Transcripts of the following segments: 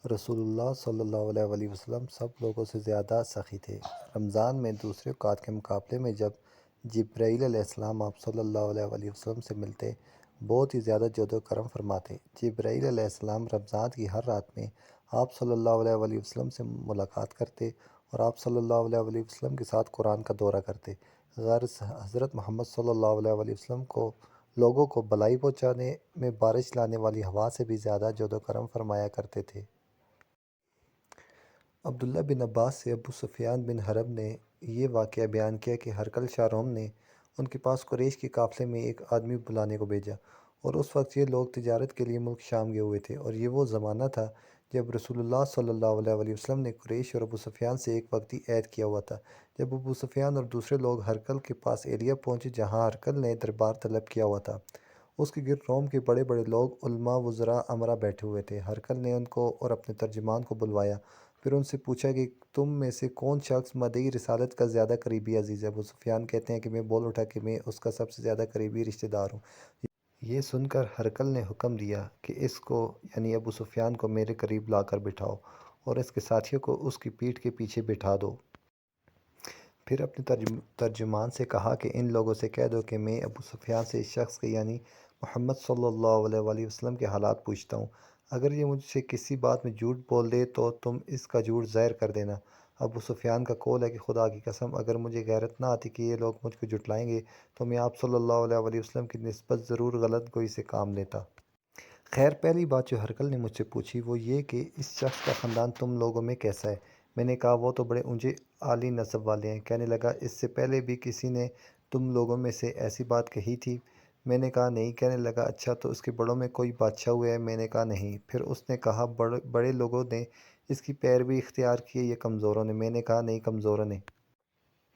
رسول اللہ صلی اللہ علیہ وسلم سب لوگوں سے زیادہ سخی تھے۔ رمضان میں دوسرے اوقات کے مقابلے میں جب جبرائیل علیہ السلام آپ صلی اللہ علیہ وسلم سے ملتے بہت ہی زیادہ جود و کرم فرماتے۔ جبرائیل علیہ السلام رمضان کی ہر رات میں آپ صلی اللہ علیہ وسلم سے ملاقات کرتے اور آپ صلی اللہ علیہ وسلم کے ساتھ قرآن کا دورہ کرتے۔ غرض حضرت محمد صلی اللہ علیہ وسلم کو لوگوں کو بھلائی پہنچانے میں بارش لانے والی ہوا سے بھی زیادہ جود و کرم فرمایا کرتے تھے۔ عبداللہ بن عباس سے ابو سفیان بن حرب نے یہ واقعہ بیان کیا کہ ہرقل شاہ روم نے ان کے پاس قریش کے قافلے میں ایک آدمی بلانے کو بھیجا، اور اس وقت یہ لوگ تجارت کے لیے ملک شام گئے ہوئے تھے، اور یہ وہ زمانہ تھا جب رسول اللہ صلی اللہ علیہ وسلم نے قریش اور ابو سفیان سے ایک وقتی عہد کیا ہوا تھا۔ جب ابو سفیان اور دوسرے لوگ ہرقل کے پاس ایلیا پہنچے جہاں ہرقل نے دربار طلب کیا ہوا تھا، اس کے گرد روم کے بڑے بڑے لوگ، علماء، وزراء، امراء بیٹھے ہوئے تھے۔ ہرقل نے ان کو اور اپنے ترجمان کو بلوایا، پھر ان سے پوچھا کہ تم میں سے کون شخص مدعی رسالت کا زیادہ قریبی عزیز ہے؟ ابو سفیان کہتے ہیں کہ میں بول اٹھا کہ میں اس کا سب سے زیادہ قریبی رشتہ دار ہوں۔ یہ سن کر ہرقل نے حکم دیا کہ اس کو یعنی ابو سفیان کو میرے قریب لا کر بٹھاؤ اور اس کے ساتھیوں کو اس کی پیٹھ کے پیچھے بٹھا دو۔ پھر اپنے ترجمان سے کہا کہ ان لوگوں سے کہہ دو کہ میں ابو سفیان سے اس شخص کے یعنی محمد صلی اللہ علیہ وسلم کے حالات پوچھتا ہوں۔ اگر یہ مجھ سے کسی بات میں جھوٹ بول دے تو تم اس کا جھوٹ ظاہر کر دینا۔ ابو سفیان کا قول ہے کہ خدا کی قسم اگر مجھے غیرت نہ آتی کہ یہ لوگ مجھ کو جھٹلائیں گے تو میں آپ صلی اللہ علیہ وسلم کی نسبت ضرور غلط گوئی سے کام لیتا۔ خیر، پہلی بات جو ہرقل نے مجھ سے پوچھی وہ یہ کہ اس شخص کا خاندان تم لوگوں میں کیسا ہے؟ میں نے کہا وہ تو بڑے اونچے عالی نسب والے ہیں۔ کہنے لگا اس سے پہلے بھی کسی نے تم لوگوں میں سے ایسی بات کہی تھی؟ میں نے کہا نہیں۔ کہنے لگا اچھا تو اس کے بڑوں میں کوئی بادشاہ ہوئے ہے؟ میں نے کہا نہیں۔ پھر اس نے کہا بڑے لوگوں نے اس کی پیروی اختیار کی ہے یا کمزوروں نے؟ میں نے کہا نہیں، کمزوروں نے۔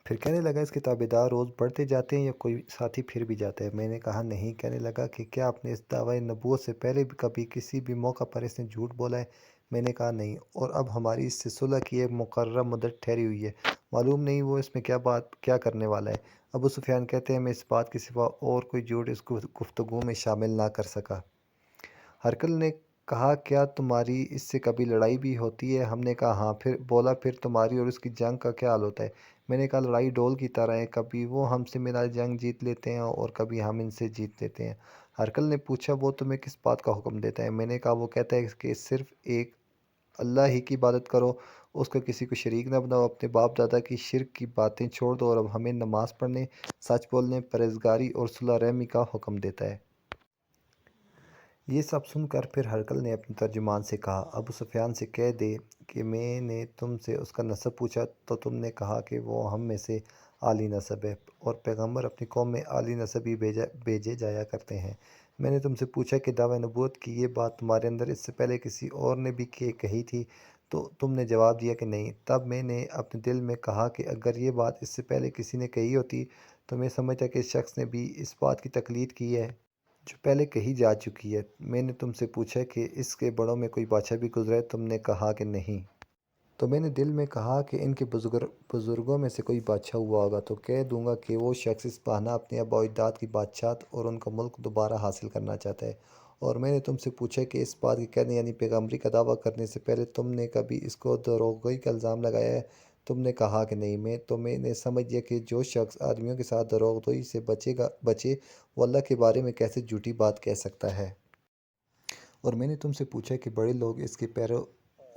پھر کہنے لگا اس کے تابعدار روز بڑھتے جاتے ہیں یا کوئی ساتھی پھر بھی جاتا ہے؟ میں نے کہا نہیں۔ کہنے لگا کہ کیا آپ نے اس دعویٰ نبوت سے پہلے بھی کبھی کسی بھی موقع پر اس نے جھوٹ بولا ہے؟ میں نے کہا نہیں، اور اب ہماری اس سے صلح کی ایک مقررہ مدت ٹھہری ہوئی ہے، معلوم نہیں وہ اس میں کیا کرنے والا ہے۔ ابو سفیان کہتے ہیں میں اس بات کے سوا اور کوئی جھوٹ اس گفتگو میں شامل نہ کر سکا۔ ہرقل نے کہا کیا تمہاری اس سے کبھی لڑائی بھی ہوتی ہے؟ ہم نے کہا ہاں۔ پھر بولا پھر تمہاری اور اس کی جنگ کا کیا حال ہوتا ہے؟ میں نے کہا لڑائی ڈول کی طرح ہے، کبھی وہ ہم سے میدان جنگ جیت لیتے ہیں اور کبھی ہم ان سے جیت لیتے ہیں۔ ہرقل نے پوچھا وہ تمہیں کس بات کا حکم دیتا ہے؟ میں نے کہا وہ کہتا ہے کہ صرف ایک اللہ ہی کی عبادت کرو، اس کا کسی کو شریک نہ بناؤ، اپنے باپ دادا کی شرک کی باتیں چھوڑ دو، اور اب ہمیں نماز پڑھنے، سچ بولنے، پرہیزگاری اور صلہ رحمی کا حکم دیتا ہے۔ یہ سب سن کر پھر ہرقل نے اپنے ترجمان سے کہا ابو سفیان سے کہہ دے کہ میں نے تم سے اس کا نسب پوچھا تو تم نے کہا کہ وہ ہم میں سے عالی نسب ہے، اور پیغمبر اپنی قوم میں عالی نسب ہی بھیجے جایا کرتے ہیں۔ میں نے تم سے پوچھا کہ دعویٰ نبوت کی یہ بات تمہارے اندر اس سے پہلے کسی اور نے بھی کہی تھی تو تم نے جواب دیا کہ نہیں۔ تب میں نے اپنے دل میں کہا کہ اگر یہ بات اس سے پہلے کسی نے کہی ہوتی تو میں سمجھتا کہ اس شخص نے بھی اس بات کی تقلید کی ہے جو پہلے کہی جا چکی ہے۔ میں نے تم سے پوچھا کہ اس کے بڑوں میں کوئی بادشاہ بھی گزرا ہے؟ تم نے کہا کہ نہیں۔ تو میں نے دل میں کہا کہ ان کے بزرگوں میں سے کوئی بادشاہ ہوا ہوگا تو کہہ دوں گا کہ وہ شخص اس بہانہ اپنے آباء و اجداد کی بادشاہت اور ان کا ملک دوبارہ حاصل کرنا چاہتا ہے۔ اور میں نے تم سے پوچھا کہ اس بات کے کہنے یعنی پیغمبری کا دعویٰ کرنے سے پہلے تم نے کبھی اس کو دروغگوئی کا الزام لگایا ہے؟ تم نے کہا کہ نہیں۔ میں نے سمجھ لیا کہ جو شخص آدمیوں کے ساتھ دروغگوئی سے بچے وہ اللہ کے بارے میں کیسے جھوٹی بات کہہ سکتا ہے۔ اور میں نے تم سے پوچھا کہ بڑے لوگ اس کے پیرو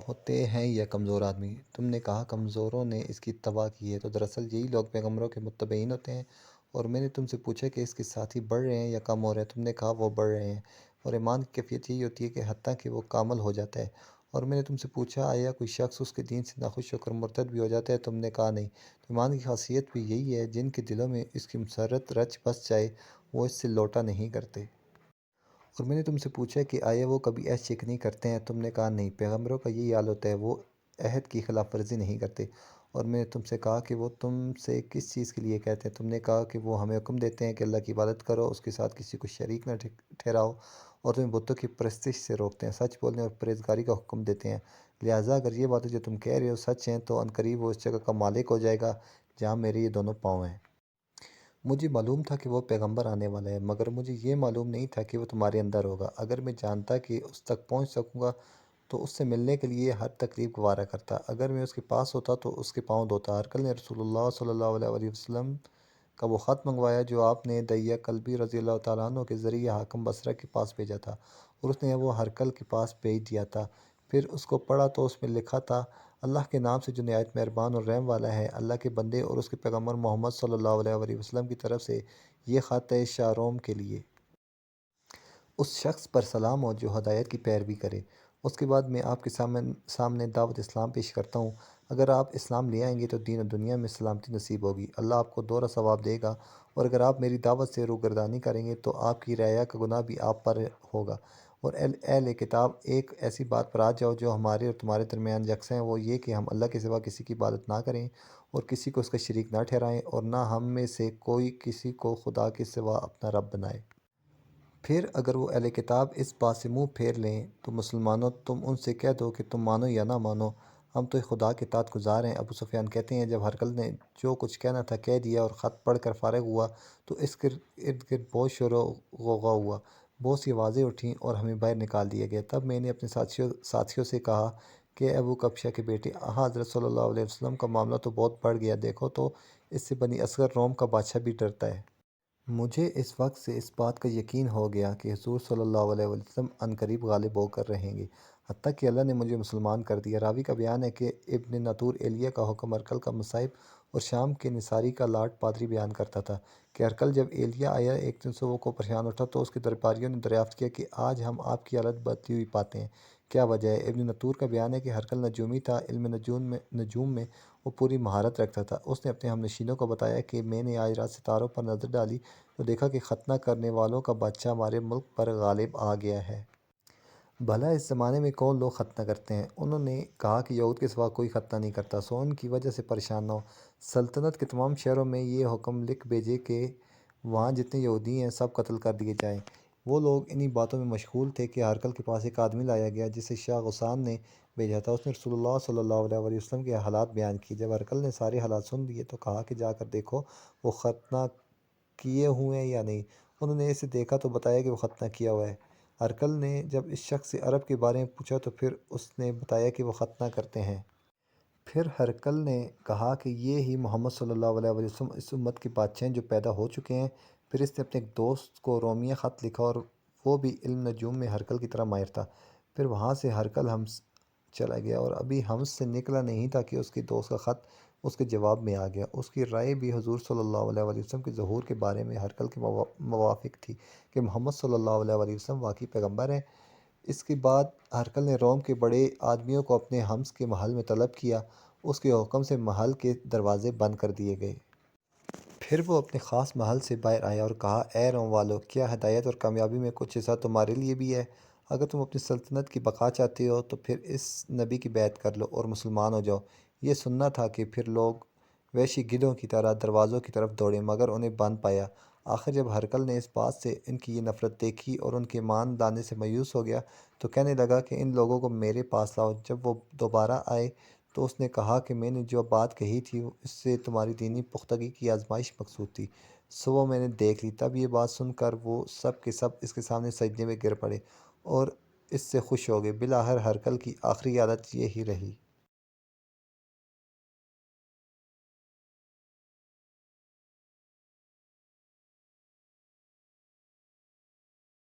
ہوتے ہیں یا کمزور آدمی؟ تم نے کہا کمزوروں نے اس کی اتباع کی ہے، تو دراصل یہی لوگ پیغمبروں کے متبعین ہوتے ہیں۔ اور میں نے تم سے پوچھا کہ اس کے ساتھی بڑھ رہے ہیں یا کم ہو رہے ہیں؟ تم نے کہا وہ بڑھ رہے ہیں، اور ایمان کی کیفیت یہی ہوتی ہے کہ حتیٰ کہ وہ کامل ہو جاتا ہے۔ اور میں نے تم سے پوچھا آیا کوئی شخص اس کے دین سے ناخوش ہو کر مرتد بھی ہو جاتا ہے؟ تم نے کہا نہیں۔ تو ایمان کی خاصیت بھی یہی ہے جن کے دلوں میں اس کی مسرت رچ بس جائے وہ اس سے لوٹا نہیں کرتے۔ اور میں نے تم سے پوچھا کہ آیا وہ کبھی عہد شکنی کرتے ہیں؟ تم نے کہا نہیں، پیغمبروں کا یہی حال ہوتا ہے، وہ عہد کی خلاف ورزی نہیں کرتے۔ اور میں نے تم سے کہا کہ وہ تم سے کس چیز کے لیے کہتے ہیں؟ تم نے کہا کہ وہ ہمیں حکم دیتے ہیں کہ اللہ کی عبادت کرو، اس کے ساتھ کسی کو شریک نہ ٹھہراؤ، اور تمہیں بتوں کی پرستش سے روکتے ہیں، سچ بولنے اور پرہیزگاری کا حکم دیتے ہیں۔ لہٰذا اگر یہ باتیں جو تم کہہ رہے ہو سچ ہیں تو عنقریب وہ اس جگہ کا مالک ہو جائے گا جہاں میرے یہ دونوں پاؤں ہیں۔ مجھے معلوم تھا کہ وہ پیغمبر آنے والا ہے، مگر مجھے یہ معلوم نہیں تھا کہ وہ تمہارے اندر ہوگا۔ اگر میں جانتا کہ اس تک پہنچ سکوں گا تو اس سے ملنے کے لیے ہر تکلیف گوارا کرتا۔ اگر میں اس کے پاس ہوتا تو اس کے پاؤں دھوتا۔ ہرقل نے رسول اللہ صلی اللہ علیہ وسلم کا وہ خط منگوایا جو آپ نے دحیہ کلبی رضی اللہ تعالیٰ عنہ کے ذریعے حاکم بصرہ کے پاس بھیجا تھا، اور اس نے وہ ہرقل کے پاس بھیج دیا تھا۔ پھر اس کو پڑھا تو اس میں لکھا تھا: اللہ کے نام سے جو نہایت مہربان اور رحم والا ہے۔ اللہ کے بندے اور اس کے پیغمبر محمد صلی اللہ علیہ وسلم کی طرف سے یہ خط ہے شاہ روم کے لیے۔ اس شخص پر سلام ہو جو ہدایت کی پیروی کرے۔ اس کے بعد میں آپ کے سامنے دعوت اسلام پیش کرتا ہوں۔ اگر آپ اسلام لے آئیں گے تو دین و دنیا میں سلامتی نصیب ہوگی، اللہ آپ کو دوہرا ثواب دے گا، اور اگر آپ میری دعوت سے روگردانی کریں گے تو آپ کی رعایا کا گناہ بھی آپ پر ہوگا۔ اور اہل کتاب، ایک ایسی بات پر آ جاؤ جو ہمارے اور تمہارے درمیان یکساں ہے، وہ یہ کہ ہم اللہ کے سوا کسی کی عبادت نہ کریں اور کسی کو اس کا شریک نہ ٹھہرائیں، اور نہ ہم میں سے کوئی کسی کو خدا کے سوا اپنا رب بنائے۔ پھر اگر وہ اہل کتاب اس بات سے منہ پھیر لیں تو مسلمانوں، تم ان سے کہہ دو کہ تم مانو یا نہ مانو، ہم تو خدا کے اطاعت گزار ہیں۔ ابو سفیان کہتے ہیں، جب ہرقل نے جو کچھ کہنا تھا کہہ دیا اور خط پڑھ کر فارغ ہوا تو اس کے ارد گرد بہت شور و غوغا ہوا، بہت سی آوازیں اٹھیں اور ہمیں باہر نکال دیا گیا۔ تب میں نے اپنے ساتھیوں سے کہا کہ ابو کبشہ کے بیٹے، حضرت صلی اللہ علیہ وسلم کا معاملہ تو بہت بڑھ گیا، دیکھو تو اس سے بنی اصغر روم کا بادشاہ بھی ڈرتا ہے۔ مجھے اس وقت سے اس بات کا یقین ہو گیا کہ حضور صلی اللہ علیہ وسلم عنقریب غالب ہو کر رہیں گے، حتیٰ کہ اللہ نے مجھے مسلمان کر دیا۔ راوی کا بیان ہے کہ ابن نطور ایلیہ کا حکم ہرقل کا مصائب اور شام کے نصاری کا لاٹ پادری بیان کرتا تھا کہ ہرقل جب ایلیہ آیا ایک دن صبح کو پریشان اٹھا تو اس کے درباریوں نے دریافت کیا کہ آج ہم آپ کی حالت بدلی ہوئی پاتے ہیں، کیا وجہ ہے؟ ابن نطور کا بیان ہے کہ ہرقل نجومی تھا، علم نجوم میں وہ پوری مہارت رکھتا تھا۔ اس نے اپنے ہم نشینوں کو بتایا کہ میں نے آج رات ستاروں پر نظر ڈالی تو دیکھا کہ ختنہ کرنے والوں کا بادشاہ ہمارے ملک پر غالب آ گیا ہے۔ بھلا اس زمانے میں کون لوگ ختنہ کرتے ہیں؟ انہوں نے کہا کہ یہود کے سوا کوئی ختنہ نہیں کرتا، سو ان کی وجہ سے پریشان نہ ہو۔ سلطنت کے تمام شہروں میں یہ حکم لکھ بھیجے کہ وہاں جتنے یہودی ہیں سب قتل کر دیے جائیں۔ وہ لوگ انہی باتوں میں مشغول تھے کہ ہرقل کے پاس ایک آدمی لایا گیا جسے شاہ غسان نے بھیجا تھا۔ اس نے رسول اللہ صلی اللہ علیہ وسلم کے حالات بیان کیے۔ جب ہرقل نے سارے حالات سن لیے تو کہا کہ جا کر دیکھو وہ ختنہ کیے ہوئے ہیں یا نہیں۔ انہوں نے اسے دیکھا تو بتایا کہ وہ ختنہ کیا ہوا ہے۔ ہرقل نے جب اس شخص سے عرب کے بارے میں پوچھا تو پھر اس نے بتایا کہ وہ ختنہ کرتے ہیں۔ پھر ہرقل نے کہا کہ یہ ہی محمد صلی اللہ علیہ وسلم اس امت کے بادشاہ ہیں جو پیدا ہو چکے ہیں۔ پھر اس نے اپنے ایک دوست کو رومیہ خط لکھا اور وہ بھی علم نجوم میں ہرقل کی طرح ماہر تھا۔ پھر وہاں سے ہرقل حمص چلا گیا اور ابھی حمص سے نکلا نہیں تھا کہ اس کے دوست کا خط اس کے جواب میں آ گیا۔ اس کی رائے بھی حضور صلی اللہ علیہ وسلم کے ظہور کے بارے میں ہرقل کے موافق تھی کہ محمد صلی اللہ علیہ وسلم واقعی پیغمبر ہیں۔ اس کے بعد ہرقل نے روم کے بڑے آدمیوں کو اپنے حمص کے محل میں طلب کیا۔ اس کے حکم سے محل کے دروازے بند کر دیے گئے۔ پھر وہ اپنے خاص محل سے باہر آیا اور کہا: اے روم والو، کیا ہدایت اور کامیابی میں کچھ حصہ تمہارے لیے بھی ہے؟ اگر تم اپنی سلطنت کی بقا چاہتے ہو تو پھر اس نبی کی بیعت کر لو اور مسلمان ہو جاؤ۔ یہ سننا تھا کہ پھر لوگ وحشی گدھوں کی طرح دروازوں کی طرف دوڑے مگر انہیں بند پایا۔ آخر جب ہرقل نے اس بات سے ان کی یہ نفرت دیکھی اور ان کے ایمان لانے سے مایوس ہو گیا تو کہنے لگا کہ ان لوگوں کو میرے پاس لاؤ۔ جب وہ دوبارہ آئے تو اس نے کہا کہ میں نے جو بات کہی تھی اس سے تمہاری دینی پختگی کی آزمائش مقصود تھی، سو وہ میں نے دیکھ لی۔ تب یہ بات سن کر وہ سب کے سب اس کے سامنے سجدے میں گر پڑے اور اس سے خوش ہو گئے۔ بالآخر ہرقل کی آخری عادت یہی رہی۔